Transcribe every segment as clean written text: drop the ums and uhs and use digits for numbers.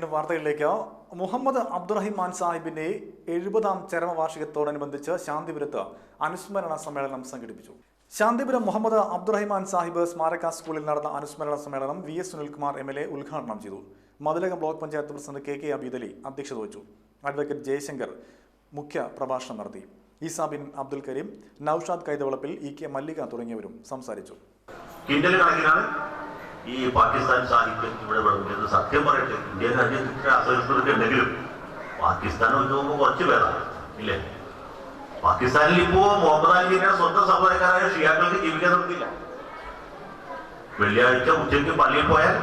വീണ്ടും വാർത്തകളിലേക്ക്. മുഹമ്മദ് അബ്ദുറഹിമാൻ സാഹിബിന്റെ 70ാം ചരമവാർഷികത്തോടനുബന്ധിച്ച് ശാന്തിപുരത്ത് അനുസ്മരണ സമ്മേളനം സംഘടിപ്പിച്ചു. ശാന്തിപുരം മുഹമ്മദ് അബ്ദുറഹിമാൻ സാഹിബ് സ്മാരക സ്കൂളിൽ നടന്ന അനുസ്മരണ സമ്മേളനം VS സുനിൽകുമാർ MLA ഉദ്ഘാടനം ചെയ്തു. Mathilakam block panchayat president KK Abidali അധ്യക്ഷത വഹിച്ചു. അഡ്വക്കേറ്റ് ജയശങ്കർ മുഖ്യ പ്രഭാഷണം നടത്തി. ഈസാ ബിൻ അബ്ദുൽ കരീം, നൌഷാദ് കൈതവളപ്പിൽ, EK മല്ലിക തുടങ്ങിയവരും സംസാരിച്ചു. ഈ പാകിസ്ഥാൻ സാഹിത്യം ഇവിടെ വിളമ്പുന്നത് സത്യം പറയട്ടെ, ഇന്ത്യ രാജ്യത്തിന്റെ അസഹിഷ്ണുത ഉണ്ടെങ്കിലും പാകിസ്ഥാൻ വെച്ച് നോക്കുമ്പോൾ കുറച്ച് പേരാണ് ഇല്ലേ. പാകിസ്ഥാനിൽ ഇപ്പോ മുഹമ്മദ് അലിയുടെ സ്വന്തം സഹോദരക്കാരായ ഷിയാക്കൾക്ക് ജീവിക്കാൻ നിർത്തില്ല. വെള്ളിയാഴ്ച ഉച്ചയ്ക്ക് പള്ളിയിൽ പോയാൽ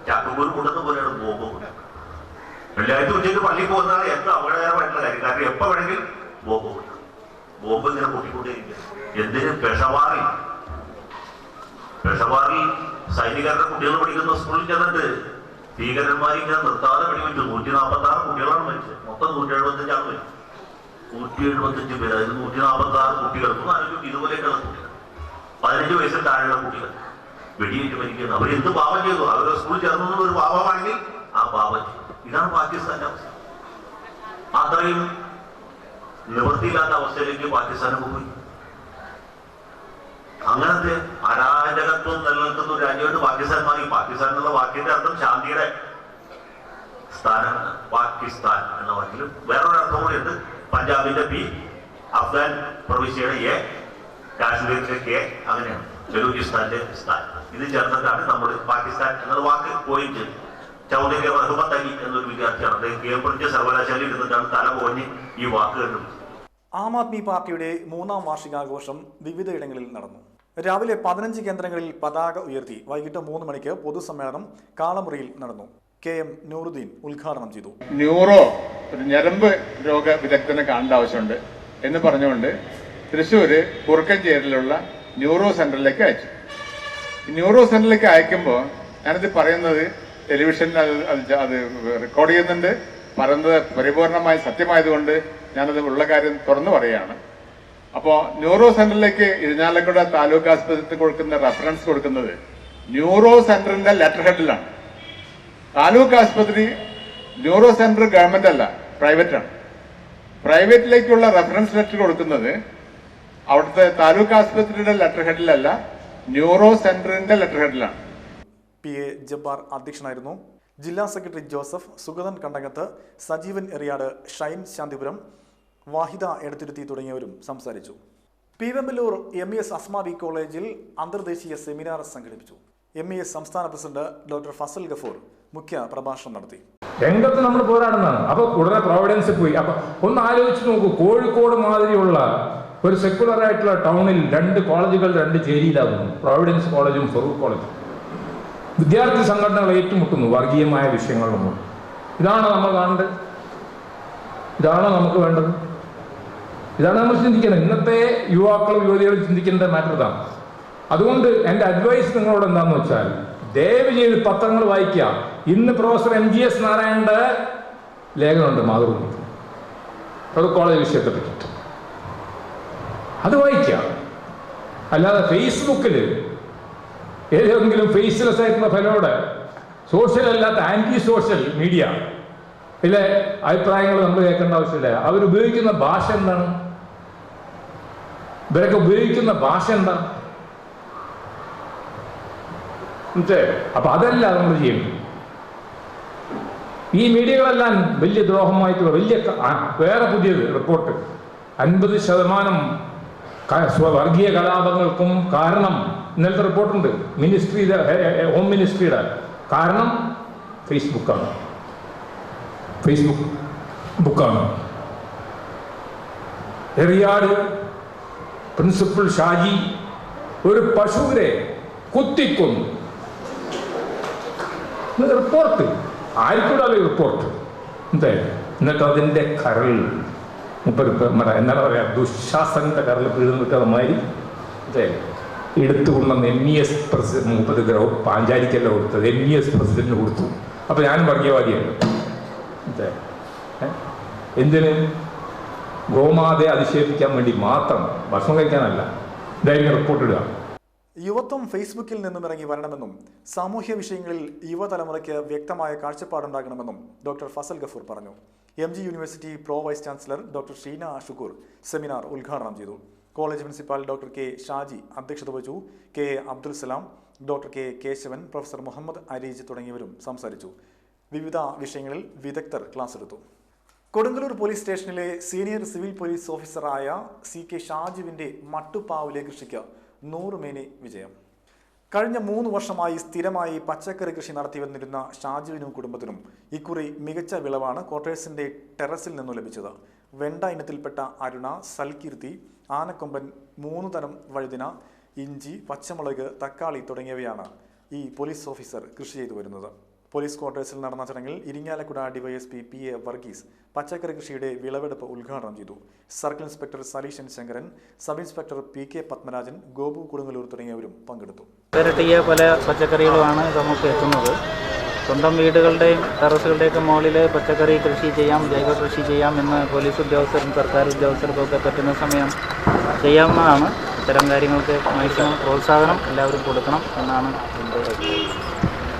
ചാക്കപ്പൂർ കൊണ്ടുവന്ന പോലെയാണ് ബോംബ്. വെള്ളിയാഴ്ച ഉച്ചയ്ക്ക് പള്ളിയിൽ പോകുന്നതാണ് ഏറ്റവും അപകടകരമായിട്ടുള്ള കാര്യം. കാരണം എപ്പോ വേണമെങ്കിൽ ബോംബ് ഇങ്ങനെ പൊട്ടിക്കൊണ്ടേയിരിക്കും. എന്തിന്? പെഷവാറിൽ സൈനികരുടെ കുട്ടികൾ പഠിക്കുന്ന സ്കൂളിൽ ചെന്നിട്ട് ഭീകരന്മാർ ഇങ്ങനെ നിർത്താതെ വെടിവെച്ചു. 146 കുട്ടികളാണ് മരിച്ചത്. മൊത്തം 175 ആണ് മരിച്ചത്. 175 പേര്. അതിന് 146 കുട്ടികൾക്കും ആലോചിക്കും. ഇതുപോലെയൊക്കെയുള്ള കുട്ടികൾ, 15 വയസ്സിൽ താഴെയുള്ള കുട്ടികൾ വെടിയേറ്റ് മരിക്കുന്നത്. അവരെന്ത് പാപം ചെയ്തു? അവരുടെ സ്കൂളിൽ ചേർന്നത് ഒരു പാപമാണെങ്കിൽ ആ പാപം ചെയ്തു. ഇതാണ് പാകിസ്ഥാന്റെ അവസ്ഥ. അത്രയും നിവൃത്തിയില്ലാത്ത അവസ്ഥയിലേക്ക് പാകിസ്ഥാനൊക്കെ പോയി. അങ്ങനത്തെ അരാജകത്വം നിലനിൽക്കുന്ന ഒരു രാജ്യമായിട്ട് പാകിസ്ഥാൻ മാറി. പാകിസ്ഥാൻ എന്നുള്ള വാക്കിന്റെ അർത്ഥം ശാന്തിയുടെ സ്ഥാനമാണ്. പാകിസ്ഥാൻ എന്ന വാക്കിലും വേറൊരു അർത്ഥം കൂടി ഉണ്ട്. പഞ്ചാബിന്റെ P, അഫ്ഗാൻ പ്രവിശ്യയുടെ A, കാശ്മീരിന്റെ K, അങ്ങനെയാണ്. ബലൂചിസ്ഥാന്റെ സ്ഥാൻ. ഇത് ചേർന്നിട്ടാണ് നമ്മൾ പാകിസ്ഥാൻ എന്നുള്ള വാക്ക് കോയിൻ ചെയ്തത്. ചൗധരി റഹ്മത്ത് അലി എന്നൊരു വിദ്യാർത്ഥിയാണ്. അദ്ദേഹം കേംബ്രിഡ്ജ് സർവകലാശാലയിൽ ഇരുന്നിട്ടാണ് തല പോഞ്ഞ് ഈ വാക്ക് കണ്ടുപിടിച്ചത്. ആം ആദ്മി പാർട്ടിയുടെ 3ാം വാർഷികാഘോഷം വിവിധയിടങ്ങളിൽ നടന്നു. രാവിലെ 15 കേന്ദ്രങ്ങളിൽ പതാക ഉയർത്തി. വൈകിട്ട് 3 മണിക്ക് പൊതുസമ്മേളനം കാളമുറിയിൽ നടന്നു. KM നൂറുദ്ദീൻ ഉദ്ഘാടനം ചെയ്തു. ന്യൂറോ ഒരു ഞരമ്പ് രോഗ വിദഗ്ധനെ കാണേണ്ട ആവശ്യമുണ്ട് എന്ന് പറഞ്ഞുകൊണ്ട് തൃശ്ശൂര് കുറുക്കഞ്ചേരിയിലുള്ള ന്യൂറോ സെന്ററിലേക്ക് അയച്ചു. ന്യൂറോ സെന്ററിലേക്ക് അയക്കുമ്പോൾ ഞാനിത് പറയുന്നത് ടെലിവിഷനിൽ അത് റെക്കോർഡ് ചെയ്യുന്നുണ്ട്. പറയുന്നത് പരിപൂർണമായി സത്യമായതുകൊണ്ട് ഞാനത് ഉള്ള കാര്യം തുറന്നു പറയുകയാണ്. അപ്പോൾ ന്യൂറോ സെന്ററിലേക്ക് ഇരിഞ്ഞാലക്കുട താലൂക്ക് ആശുപത്രിക്ക് കൊടുക്കുന്ന റെഫറൻസ് കൊടുക്കുന്നത് ന്യൂറോ സെന്ററിന്റെ ലെറ്റർ ഹെഡിലാണ്. താലൂക്ക് ആശുപത്രി ന്യൂറോ സെന്റർ ഗവൺമെന്റ് അല്ല, പ്രൈവറ്റ് ആണ്. പ്രൈവറ്റിലേക്കുള്ള റെഫറൻസ് ലെറ്റർ കൊടുക്കുന്നത് അവിടുത്തെ താലൂക്ക് ആശുപത്രിയുടെ ലെറ്റർ ഹെഡിലല്ല, ന്യൂറോ സെന്ററിന്റെ ലെറ്റർ ഹെഡിലാണ്. PA ജബ്ബാർ അധ്യക്ഷനായിരുന്നു. ജില്ലാ സെക്രട്ടറി ജോസഫ്, സുഗതൻ കണ്ടങ്ങത്ത്, സജീവൻ എറിയാട്, ഷൈൻ ശാന്തിപുരം, വാഹിദ എടത്തുരുത്തി തുടങ്ങിയവരും സംസാരിച്ചു. പീവമ്പലൂർ MES അസ്മാബി കോളേജിൽ അന്തർദേശീയ സെമിനാർ സംഘടിപ്പിച്ചു. MES സംസ്ഥാന പ്രസിഡന്റ് ഡോക്ടർ ഫസൽ ഗഫൂർ മുഖ്യ പ്രഭാഷണം നടത്തി. രംഗത്ത് നമ്മൾ പോരാടുന്നതാണ്. അപ്പൊ ഉടനെ പ്രോവിഡൻസിൽ പോയി. അപ്പൊ ഒന്ന് ആലോചിച്ച് നോക്കൂ, കോഴിക്കോട് മാതിരിയുള്ള ഒരു സെക്യുലർ ആയിട്ടുള്ള ടൗണിൽ 2 കോളേജുകൾ 2 ചേരിയിലാകുന്നു. പ്രോവിഡൻസ് കോളേജും ഫറൂഖ് കോളേജും. വിദ്യാർത്ഥി സംഘടനകൾ ഏറ്റുമുട്ടുന്നു വർഗീയമായ വിഷയങ്ങളിലൊന്നും. ഇതാണോ നമ്മൾ കാണേണ്ടത്? ഇതാണോ നമുക്ക് വേണ്ടത്? ഇതാണ് നമ്മൾ ചിന്തിക്കുന്നത്. ഇന്നത്തെ യുവാക്കളും യുവതികളും ചിന്തിക്കേണ്ട മാറ്റർ ഇതാണ്. അതുകൊണ്ട് എൻ്റെ അഡ്വൈസ് നിങ്ങളോട് എന്താണെന്ന് വെച്ചാൽ, ദയവ് ചെയ്ത് പത്രങ്ങൾ വായിക്കുക. ഇന്ന് പ്രൊഫസർ MGS നാരായണന്റെ ലേഖനമുണ്ട് മാതൃഭൂമി, അത് കോളേജ് വിഷയത്തെ പറ്റിയിട്ട്. അത് വായിക്കുക. അല്ലാതെ ഫേസ്ബുക്കിൽ ഏതെങ്കിലും ഫേസ്ലെസ് ആയിട്ടുള്ള ഫെലോട് സോഷ്യൽ അല്ലാത്ത ആന്റി സോഷ്യൽ മീഡിയ ഇതിലെ അഭിപ്രായങ്ങൾ നമ്മൾ കേൾക്കേണ്ട ആവശ്യമില്ല. അവരുപയോഗിക്കുന്ന ഭാഷ എന്താണ്? ഇവരൊക്കെ ഉപയോഗിക്കുന്ന ഭാഷ എന്താണ്? അപ്പൊ അതല്ല നമ്മൾ ചെയ്യുന്നത്. ഈ മീഡിയകളെല്ലാം വലിയ ദ്രോഹമായിട്ടുള്ള വലിയ വേറെ പുതിയത് റിപ്പോർട്ട് 50% വർഗീയ കലാപങ്ങൾക്കും കാരണം ഇന്നലത്തെ റിപ്പോർട്ടുണ്ട് മിനിസ്ട്രിയുടെ, ഹോം മിനിസ്ട്രിയുടെ. കാരണം ഫേസ്ബുക്കാണ്. എറിയാട് പ്രിൻസിപ്പൽ ഷാജി ഒരു പശുവിനെ കുത്തിക്കൊന്നു. റിപ്പോർട്ട് ആർക്കൂടാതെ റിപ്പോർട്ട് എന്നിട്ട് അതിൻ്റെ കരൾ എന്താണ് പറയാ, ദുശാസനന്റെ കരൾ വീഴുന്നിട്ട് മാതിരി എടുത്തുകൊണ്ടെന്ന് MES പ്രസിഡന്റ് പാഞ്ചാലിക്കല്ല കൊടുത്തത്, MES പ്രസിഡന്റിന് കൊടുത്തു. അപ്പൊ ഞാനും വർഗീയവാദിയല്ലോ. എന്തിന്? ഗോമാതയെ അധിക്ഷേപിക്കാൻ വേണ്ടി മാത്രം, ഭക്ഷണം കഴിക്കാനല്ല. ഇതായിരിക്കും റിപ്പോർട്ട് ഇടുക. യുവത്വം ഫേസ്ബുക്കിൽ നിന്നും ഇറങ്ങി വരണമെന്നും സാമൂഹ്യ വിഷയങ്ങളിൽ യുവതലമുറയ്ക്ക് വ്യക്തമായ കാഴ്ചപ്പാടുണ്ടാകണമെന്നും ഡോക്ടർ ഫസൽ ഗഫൂർ പറഞ്ഞു. MG university pro vice chancellor doctor Sheena Shukoor seminar ഉദ്ഘാടനം ചെയ്തു. College principal doctor K Shaji അധ്യക്ഷത വഹിച്ചു. K Abdul Salam, doctor K Keshavan, professor Muhammad Areej തുടങ്ങിയവരും സംസാരിച്ചു. വിവിധ വിഷയങ്ങളിൽ വിദഗ്ധർ ക്ലാസ് എടുത്തു. കൊടുങ്ങല്ലൂർ പോലീസ് സ്റ്റേഷനിലെ സീനിയർ സിവിൽ പോലീസ് ഓഫീസറായ CK ഷാജുവിന്റെ മട്ടുപ്പാവിലെ കൃഷിക്ക് 100 മേനി വിജയം. കഴിഞ്ഞ 3 വർഷമായി സ്ഥിരമായി പച്ചക്കറി കൃഷി നടത്തി വന്നിരുന്ന ഷാജുവിനും കുടുംബത്തിനും ഇക്കുറി മികച്ച വിളവാണ് ക്വാർട്ടേഴ്സിന്റെ ടെറസിൽ നിന്നും ലഭിച്ചത്. വെണ്ട ഇനത്തിൽപ്പെട്ട അരുണ, സൽകീർത്തി, ആനക്കൊമ്പൻ, 3 തരം വഴുതിന, ഇഞ്ചി, പച്ചമുളക്, തക്കാളി തുടങ്ങിയവയാണ് ഈ പോലീസ് ഓഫീസർ കൃഷി ചെയ്തു വരുന്നത്. പോലീസ് ക്വാർട്ടേഴ്സിൽ നടന്ന ചടങ്ങിൽ ഇരിങ്ങാലക്കുട ഡിവൈഎസ്പി PA വർഗീസ് പച്ചക്കറി കൃഷിയുടെ വിളവെടുപ്പ് ഉദ്ഘാടനം ചെയ്തു. Circle inspector Saleeshan Sankaran, sub inspector PK Padmarajan, Gopu Kodungallur തുടങ്ങിയവരും പങ്കെടുത്തു. ഇരട്ടിയ പല പച്ചക്കറികളുമാണ് നമുക്ക് എത്തുന്നത്. സ്വന്തം വീടുകളുടെയും ടെറസുകളുടെയൊക്കെ മുകളിൽ പച്ചക്കറി കൃഷി ചെയ്യാം, ജൈവ കൃഷി ചെയ്യാം എന്ന് പോലീസ് ഉദ്യോഗസ്ഥരും സർക്കാർ ഉദ്യോഗസ്ഥർക്കൊക്കെ പറ്റുന്ന സമയം ചെയ്യാവുന്നതാണ്. ഇത്തരം കാര്യങ്ങൾക്ക് മാക്സിമം പ്രോത്സാഹനം എല്ലാവരും കൊടുക്കണം എന്നാണ് എൻ്റെ അഭിപ്രായം.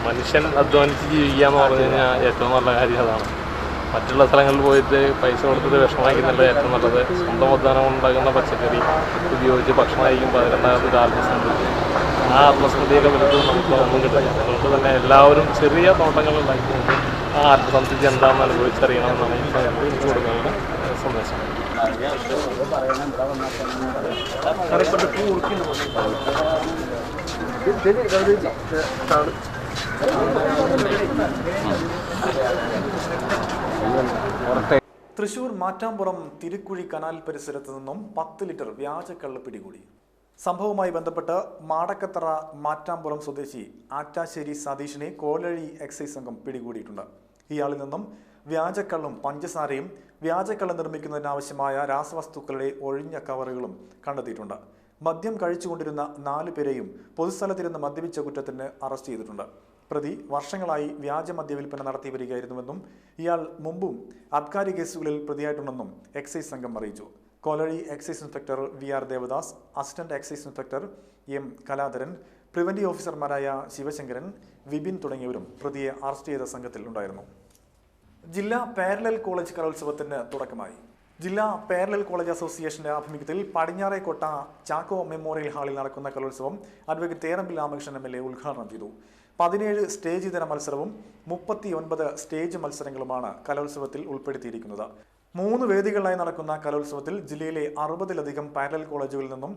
മനുഷ്യൻ അധ്വാനിച്ച് ജീവിക്കുക എന്ന് പറഞ്ഞു കഴിഞ്ഞാൽ ഏറ്റവും നല്ല കാര്യം അതാണ്. മറ്റുള്ള സ്ഥലങ്ങളിൽ പോയിട്ട് പൈസ കൊടുത്തിട്ട് വിഷമം കഴിക്കുന്നില്ല ഏറ്റവും നല്ലത്. സ്വന്തം അധ്വാനം ഉണ്ടാകുന്ന പച്ചക്കറി ഉപയോഗിച്ച് ഭക്ഷണം കഴിക്കുമ്പോൾ അതിലുണ്ടാകുന്ന ഒരു ആത്മസംതൃപ്തി, ആ ആത്മസംതൃപ്തിയൊക്കെ വലുത് നമുക്ക് ഒന്നും കിട്ടില്ല. അതുകൊണ്ട് തന്നെ എല്ലാവരും ചെറിയ തോട്ടങ്ങൾ ഉണ്ടാക്കിക്കൊണ്ട് ആ ആത്മസംതൃപ്തി എന്താണെന്ന് അനുഭവിച്ചറിയണമെന്നാണ് എനിക്ക് കൊടുക്കുന്ന സന്ദേശം. തൃശൂർ മാറ്റാമ്പുറം തിരുക്കുഴി കനാൽ പരിസരത്ത് നിന്നും 10 ലിറ്റർ വ്യാജക്കള്ള് പിടികൂടി. സംഭവവുമായി ബന്ധപ്പെട്ട് മാടക്കത്തറ മാറ്റാമ്പുറം സ്വദേശി ആറ്റാശ്ശേരി സതീഷിനെ കോലഴി എക്സൈസ് സംഘം പിടികൂടിയിട്ടുണ്ട്. ഇയാളിൽ നിന്നും വ്യാജക്കള്ളും പഞ്ചസാരയും വ്യാജക്കള്ള് നിർമ്മിക്കുന്നതിനാവശ്യമായ രാസവസ്തുക്കളുടെ ഒഴിഞ്ഞ കവറുകളും കണ്ടെത്തിയിട്ടുണ്ട്. മദ്യം കഴിച്ചുകൊണ്ടിരുന്ന 4 പേരെയും പൊതുസ്ഥലത്തിരുന്ന് മദ്യപിച്ച കുറ്റത്തിന് അറസ്റ്റ് ചെയ്തിട്ടുണ്ട്. പ്രതി വർഷങ്ങളായി വ്യാജ മദ്യവിൽപ്പന നടത്തി വരികയായിരുന്നുവെന്നും ഇയാൾ മുമ്പും അബ്കാരി കേസുകളിൽ പ്രതിയായിട്ടുണ്ടെന്നും എക്സൈസ് സംഘം അറിയിച്ചു. Kolazhy excise inspector VR Devadas, assistant excise inspector M Kaladharan, preventive ഓഫീസർമാരായ ശിവശങ്കരൻ, വിപിൻ തുടങ്ങിയവരും പ്രതിയെ അറസ്റ്റ് ചെയ്ത സംഘത്തിൽ ഉണ്ടായിരുന്നു. ജില്ലാ പാരലൽ കോളേജ് കലോത്സവത്തിന് തുടക്കമായി. ജില്ലാ പാരലൽ കോളേജ് അസോസിയേഷന്റെ ആഭിമുഖ്യത്തിൽ പടിഞ്ഞാറേക്കോട്ട ചാക്കോ മെമ്മോറിയൽ ഹാളിൽ നടക്കുന്ന കലോത്സവം അഡ്വക്കേറ്റ് തേറമ്പിൽ രാമകൃഷ്ണൻ MLA ഉദ്ഘാടനം ചെയ്തു. 17 സ്റ്റേജ് ഇതര മത്സരവും 39 സ്റ്റേജ് മത്സരങ്ങളുമാണ് കലോത്സവത്തിൽ ഉൾപ്പെടുത്തിയിരിക്കുന്നത്. 3 വേദികളിലായി നടക്കുന്ന കലോത്സവത്തിൽ ജില്ലയിലെ 60-ലധികം പാരലൽ കോളേജുകളിൽ നിന്നും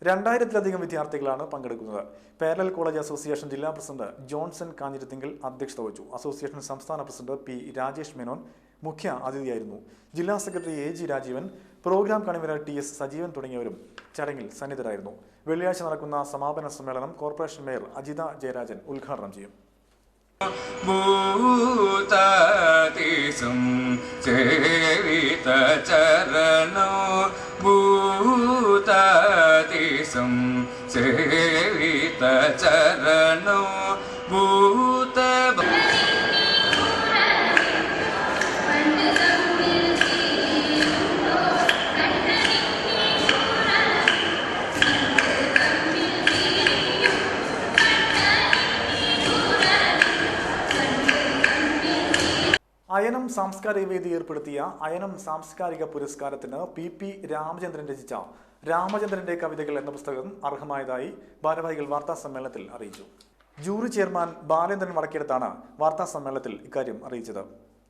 2000-ലധികം വിദ്യാർത്ഥികളാണ് പങ്കെടുക്കുന്നത്. പാരലൽ കോളേജ് അസോസിയേഷൻ ജില്ലാ പ്രസിഡന്റ് ജോൺസൺ കാഞ്ഞിരത്തിങ്കൽ അധ്യക്ഷത വഹിച്ചു. അസോസിയേഷൻ സംസ്ഥാന പ്രസിഡന്റ് P രാജേഷ് മേനോൻ മുഖ്യ അതിഥിയായിരുന്നു. ജില്ലാ secretary AG Rajeevan, programme convener TS Sajeevan തുടങ്ങിയവരും ചടങ്ങിൽ സന്നിധരായിരുന്നു. വെള്ളിയാഴ്ച നടക്കുന്ന സമാപന സമ്മേളനം കോർപ്പറേഷൻ മേയർ അജിത ജയരാജൻ ഉദ്ഘാടനം ചെയ്യും. ഭൂതതിസം സേവിത ചരണോ ഭൂതതിസം സേവിത ചരണോ ഭൂത അയനം സാംസ്കാരിക വേദി ഏർപ്പെടുത്തിയ അയനം സാംസ്കാരിക പുരസ്കാരത്തിന് PP രാമചന്ദ്രൻ രചിച്ച രാമചന്ദ്രന്റെ കവിതകൾ എന്ന പുസ്തകം അർഹമായതായി ഭാരവാഹികൾ വാർത്താ സമ്മേളനത്തിൽ അറിയിച്ചു. ജൂറി ചെയർമാൻ ബാലേന്ദ്രൻ വടക്കേടത്താണ് വാർത്താ സമ്മേളനത്തിൽ ഇക്കാര്യം അറിയിച്ചത്.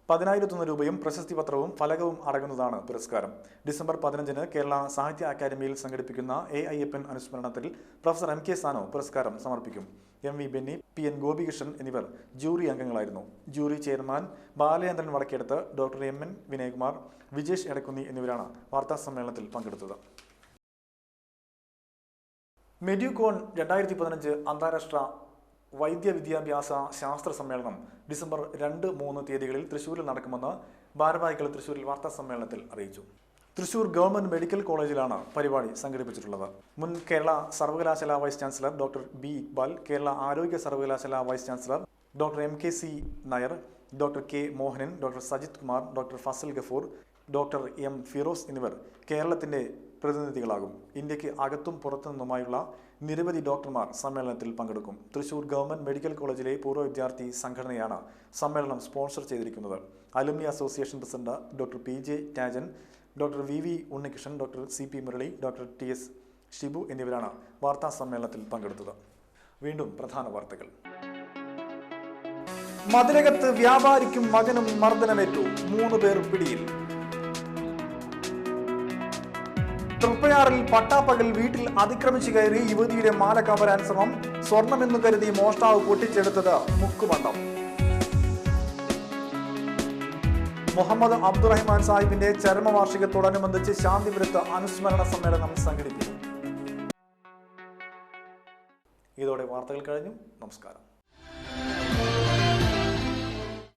10,001 രൂപയും പ്രശസ്തി പത്രവും ഫലകവും അടങ്ങുന്നതാണ് പുരസ്കാരം. ഡിസംബർ 15-ന് കേരള സാഹിത്യ അക്കാദമിയിൽ സംഘടിപ്പിക്കുന്ന AIPN അനുസ്മരണത്തിൽ പ്രൊഫസർ MK സാനോ പുരസ്കാരം സമർപ്പിക്കും. MV ബെന്നി, PN ഗോപികൃഷ്ണൻ എന്നിവർ ജൂറി അംഗങ്ങളായിരുന്നു. Jury chairman Balendran Vadakkedath, doctor MN Vinayakumar, Vijesh Edakkunni എന്നിവരാണ് വാർത്താ സമ്മേളനത്തിൽ പങ്കെടുത്തത്. മെഡ്യൂകോൺ 2015 അന്താരാഷ്ട്ര വൈദ്യ വിദ്യാഭ്യാസ ശാസ്ത്ര സമ്മേളനം ഡിസംബർ 2-3 തീയതികളിൽ തൃശ്ശൂരിൽ നടക്കുമെന്ന് ഭാരവാഹികൾ തൃശ്ശൂരിൽ വാർത്താ സമ്മേളനത്തിൽ അറിയിച്ചു. തൃശ്ശൂർ ഗവൺമെന്റ് മെഡിക്കൽ കോളേജിലാണ് പരിപാടി സംഘടിപ്പിച്ചിട്ടുള്ളത്. മുൻ കേരള സർവകലാശാല vice chancellor doctor B Iqbal, Kerala ആരോഗ്യ സർവകലാശാല vice chancellor doctor MKC Nair, doctor K Mohanan, doctor Sajith Kumar, doctor Fazal Gafoor, doctor M Firoz എന്നിവർ കേരളത്തിന്റെ പ്രതിനിധികളാകും. ഇന്ത്യക്ക് അകത്തും പുറത്തു നിന്നുമായുള്ള നിരവധി ഡോക്ടർമാർ സമ്മേളനത്തിൽ പങ്കെടുക്കും. തൃശൂർ ഗവൺമെന്റ് മെഡിക്കൽ കോളേജിലെ പൂർവ്വ വിദ്യാർത്ഥി സംഘടനയാണ് സമ്മേളനം സ്പോൺസർ ചെയ്തിരിക്കുന്നത്. Alumni association president doctor PJ Rajan, doctor VV Unnikrishnan, doctor CP Murali, doctor TS Shibu എന്നിവരാണ് വാർത്താ സമ്മേളനത്തിൽ പങ്കെടുത്തത്. വീണ്ടും പ്രധാന വാർത്തകൾ. മതിലകത്ത് വ്യാപാരിക്കും മകനും മർദ്ദനമേറ്റു, 3 പേർ പിടിയിൽ. തൃപ്പയാറിൽ പട്ടാപ്പകൽ വീട്ടിൽ അതിക്രമിച്ചു കയറി യുവതിയുടെ മാല കവരാൻ ശ്രമം. സ്വർണമെന്നു കരുതി മോഷ്ടാവ് പൊട്ടിച്ചെടുത്തത് മുക്കുമണ്ഡം. മുഹമ്മദ് അബ്ദുറഹിമാൻ സാഹിബിന്റെ ചരമവാർഷികത്തോടനുബന്ധിച്ച് ശാന്തിപുരത്ത് അനുസ്മരണ സമ്മേളനം സംഘടിപ്പിച്ചു. ഇതോടെ വാർത്തകൾ കഴിഞ്ഞു. നമസ്കാരം.